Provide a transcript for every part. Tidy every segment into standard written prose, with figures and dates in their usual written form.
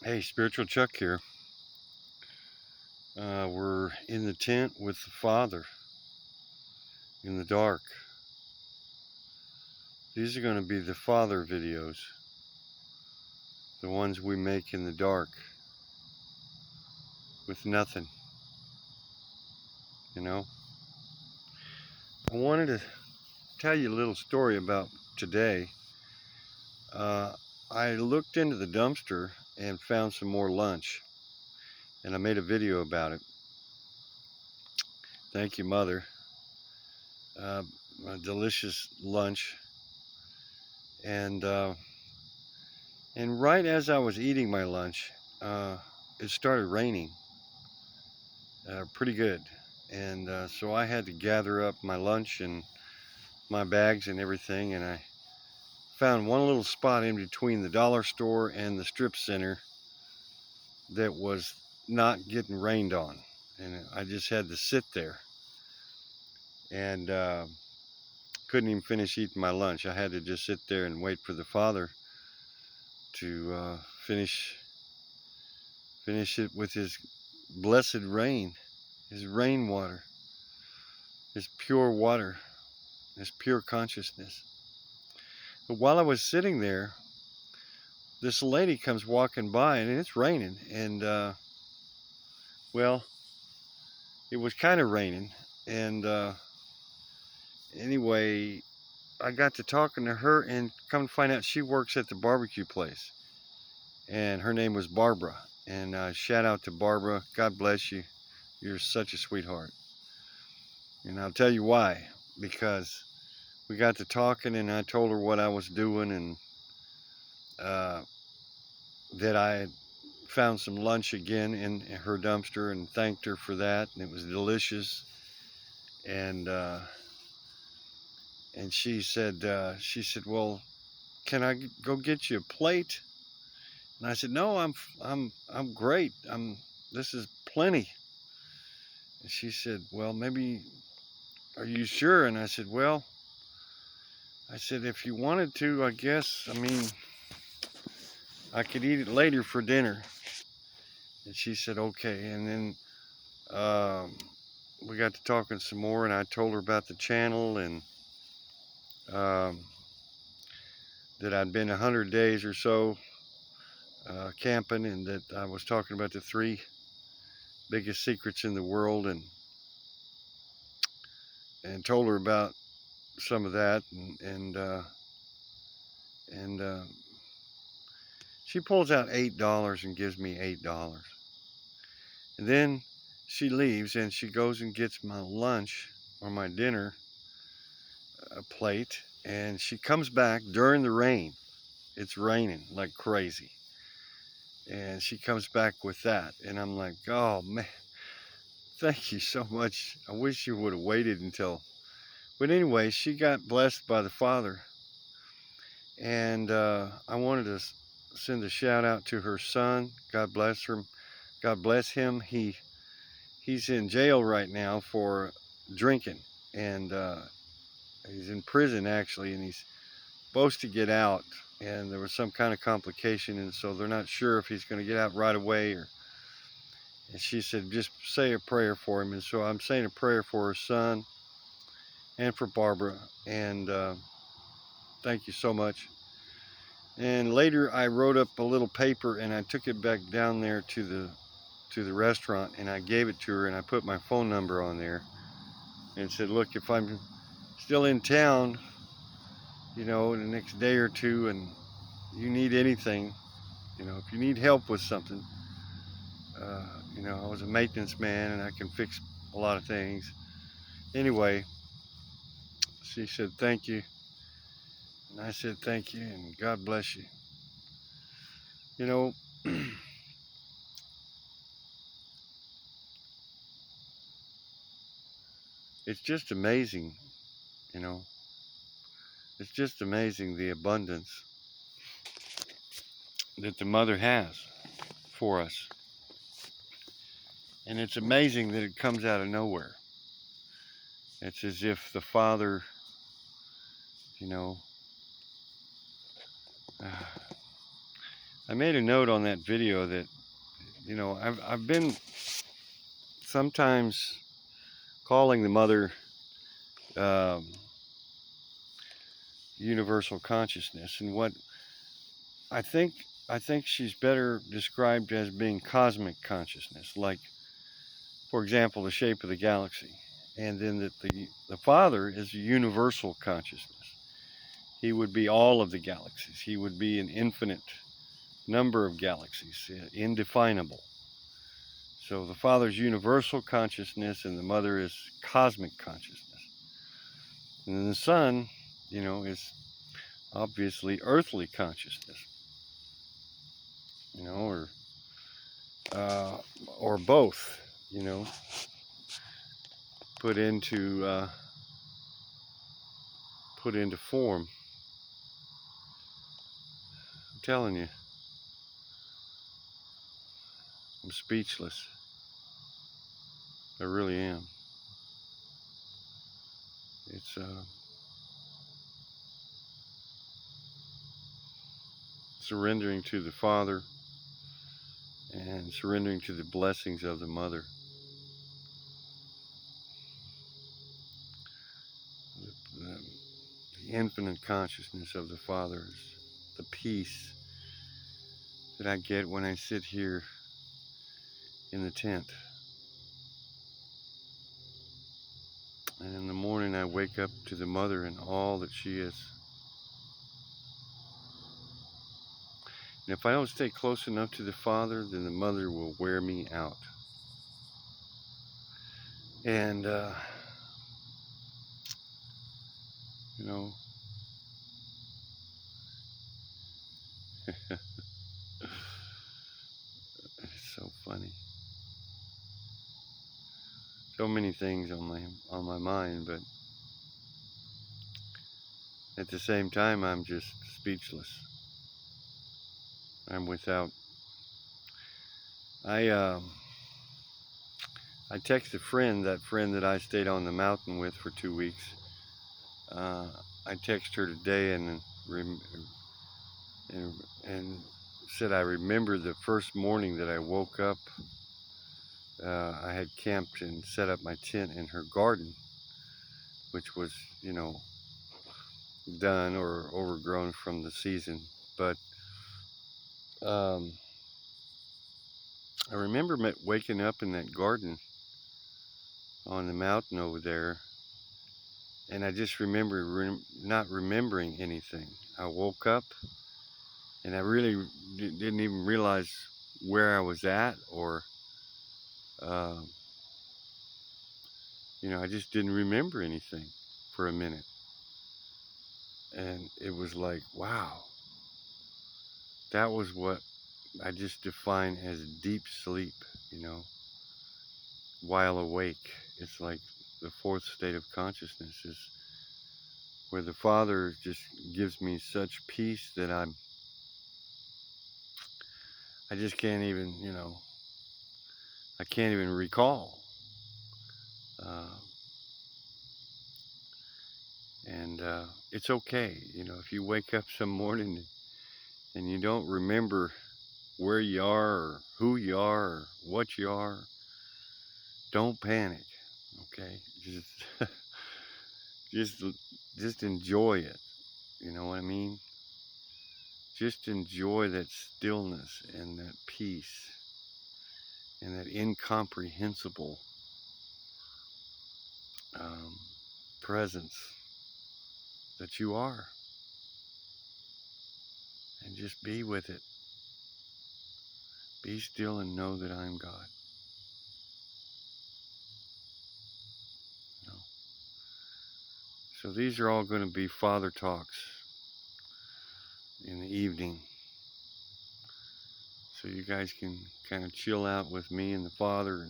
Hey, Spiritual Chuck here. We're in the tent with the Father in the dark. These are going to be the Father videos, the ones we make in the dark with nothing, you know. I wanted to tell you a little story about today. Uh, I looked into the dumpster and found some more lunch, and I made a video about it. Thank you, Mother. Uh, a delicious lunch, and uh, and right as I was eating my lunch, uh, it started raining pretty good. And so I had to gather up my lunch and my bags and everything. And I found one little spot in between the dollar store and the strip center that was not getting rained on. And I just had to sit there and couldn't even finish eating my lunch. I had to just sit there and wait for the Father to finish it with his blessed rain, his rainwater, his pure water, his pure consciousness. But while I was sitting there, this lady comes walking by, and it's raining. And, well, it was kind of raining. And anyway, I got to talking to her, and come to find out she works at the barbecue place. And her name was Barbara. And shout out to Barbara. God bless you. You're such a sweetheart. And I'll tell you why. Because we got to talking, and I told her what I was doing, and uh, that I had found some lunch again in her dumpster, and thanked her for that, and it was delicious. And she said, well, can I go get you a plate? And I said, no, I'm great. This is plenty. And she said, well, maybe, are you sure? And I said, well, I said, if you wanted to, I guess, I mean, I could eat it later for dinner. And she said, okay. And then um, we got to talking some more, and I told her about the channel, and um, that I'd been 100 days or so camping, and that I was talking about the 3 biggest secrets in the world, and told her about some of that, and she pulls out $8 and gives me $8, and then she leaves and she goes and gets my lunch or my dinner plate, and she comes back during the rain. It's raining like crazy, and she comes back with that, and I'm like, oh man, thank you so much. I wish you would have waited until. But anyway, she got blessed by the Father, and I wanted to send a shout out to her son. God bless her. God bless him. He's in jail right now for drinking, and he's in prison actually, and he's supposed to get out. And there was some kind of complication, and so they're not sure if he's going to get out right away or. And she said, just say a prayer for him. And so I'm saying a prayer for her son and for Barbara. And thank you so much. And later I wrote up a little paper, and I took it back down there to the restaurant, and I gave it to her, and I put my phone number on there and said, look, if I'm still in town, you know, in the next day or two, and you need anything, you know, if you need help with something, uh, you know, I was a maintenance man and I can fix a lot of things. Anyway, she said, thank you. And I said, thank you, and God bless you. You know, it's just amazing, you know, it's just amazing the abundance that the Mother has for us. And it's amazing that it comes out of nowhere. It's as if the Father, you know, I made a note on that video that, you know, I've been sometimes calling the mother um, universal consciousness, and what I think I think she's better described as being cosmic consciousness, like, for example, the shape of the galaxy, and then that the Father is a universal consciousness. He would be all of the galaxies. He would be an infinite number of galaxies, indefinable. So the Father's universal consciousness, and the Mother is cosmic consciousness. And then the Son, you know, is obviously earthly consciousness, you know, or both, you know, put into form. I'm telling you, I'm speechless. I really am. It's surrendering to the Father and surrendering to the blessings of the Mother. The infinite consciousness of the Father is the peace that I get when I sit here in the tent. And in the morning I wake up to the Mother and all that she is. And if I don't stay close enough to the Father, then the Mother will wear me out. And, you know, it's so funny. So many things on my mind, but at the same time, I'm just speechless. I'm without. I text a friend, that friend that I stayed on the mountain with for 2 weeks. I text her today and said I remember the first morning that I woke up. I had camped and set up my tent in her garden, which was, you know, done or overgrown from the season. But I remember waking up in that garden on the mountain over there, and I just remember not remembering anything. I woke up and I really didn't even realize where I was at, or you know, I just didn't remember anything for a minute. And it was like, wow, that was what I just define as deep sleep, you know, while awake. It's like the fourth state of consciousness is where the Father just gives me such peace that I just can't even, you know, I can't even recall. It's okay, you know, if you wake up some morning and you don't remember where you are or who you are or what you are, don't panic, okay? Just just enjoy it. You know what I mean? Just enjoy that stillness and that peace and that incomprehensible presence that you are, and just be with it. Be still and know that I'm God. You know? So these are all going to be Father talks in the evening, so you guys can kind of chill out with me and the Father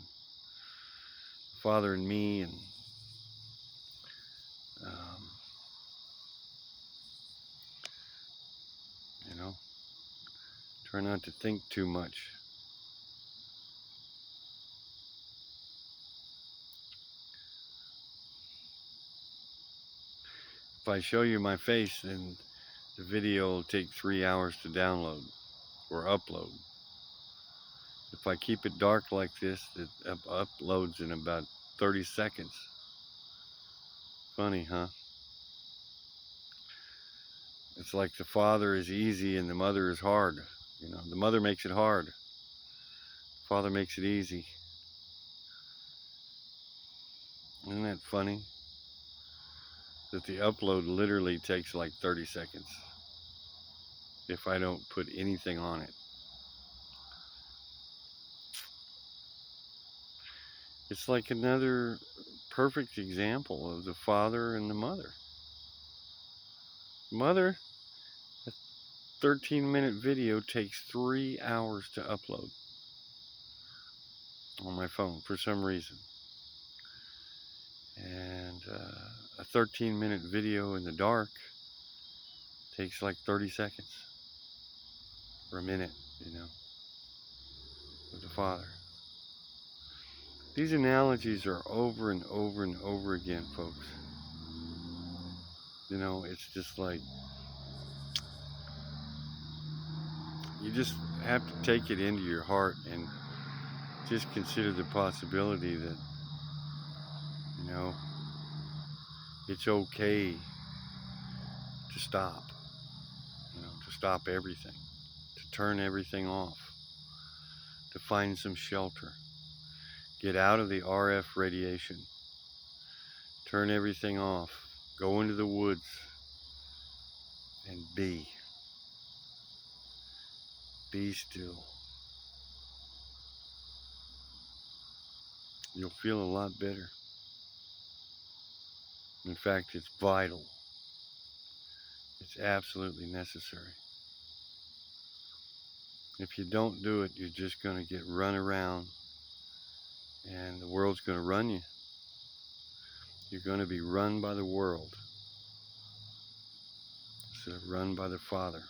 and me, and you know, try not to think too much. If I show you my face, then the video will take 3 hours to download. or upload. If I keep it dark like this, it uploads in about 30 seconds. Funny, huh? It's like the father is easy and the mother is hard. You know, the mother makes it hard. The father makes it easy. Isn't that funny? That the upload literally takes like 30 seconds if I don't put anything on it. It's like another perfect example of the father and the mother. Mother, a 13-minute video takes 3 hours to upload on my phone for some reason. And a 13-minute video in the dark takes like 30 seconds or a minute, you know, with the father. These analogies are over and over and over again, folks. You know, it's just like, you just have to take it into your heart and just consider the possibility that, you know, it's okay to stop, you know, to stop everything, to turn everything off, to find some shelter, get out of the RF radiation, turn everything off, go into the woods and be still. You'll feel a lot better. In fact, it's vital. It's absolutely necessary. If you don't do it, you're just going to get run around and the world's going to run you. You're going to be run by the world instead of run by the Father.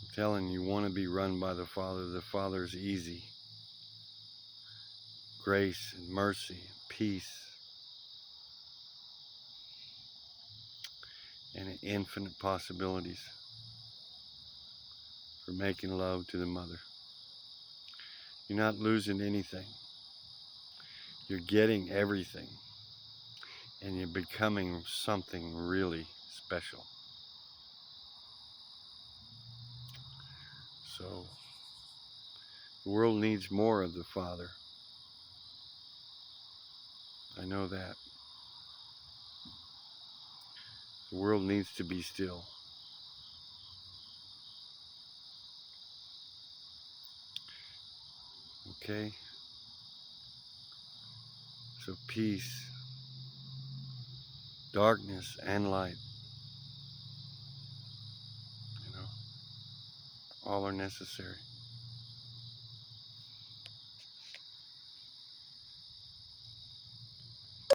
I'm telling you, want to be run by the Father. The Father's easy. Grace and mercy and peace and infinite possibilities for making love to the mother. You're not losing anything. You're getting everything. And you're becoming something really special. So, the world needs more of the Father. I know that. The world needs to be still. Okay? So peace, darkness, and light, you know, all are necessary.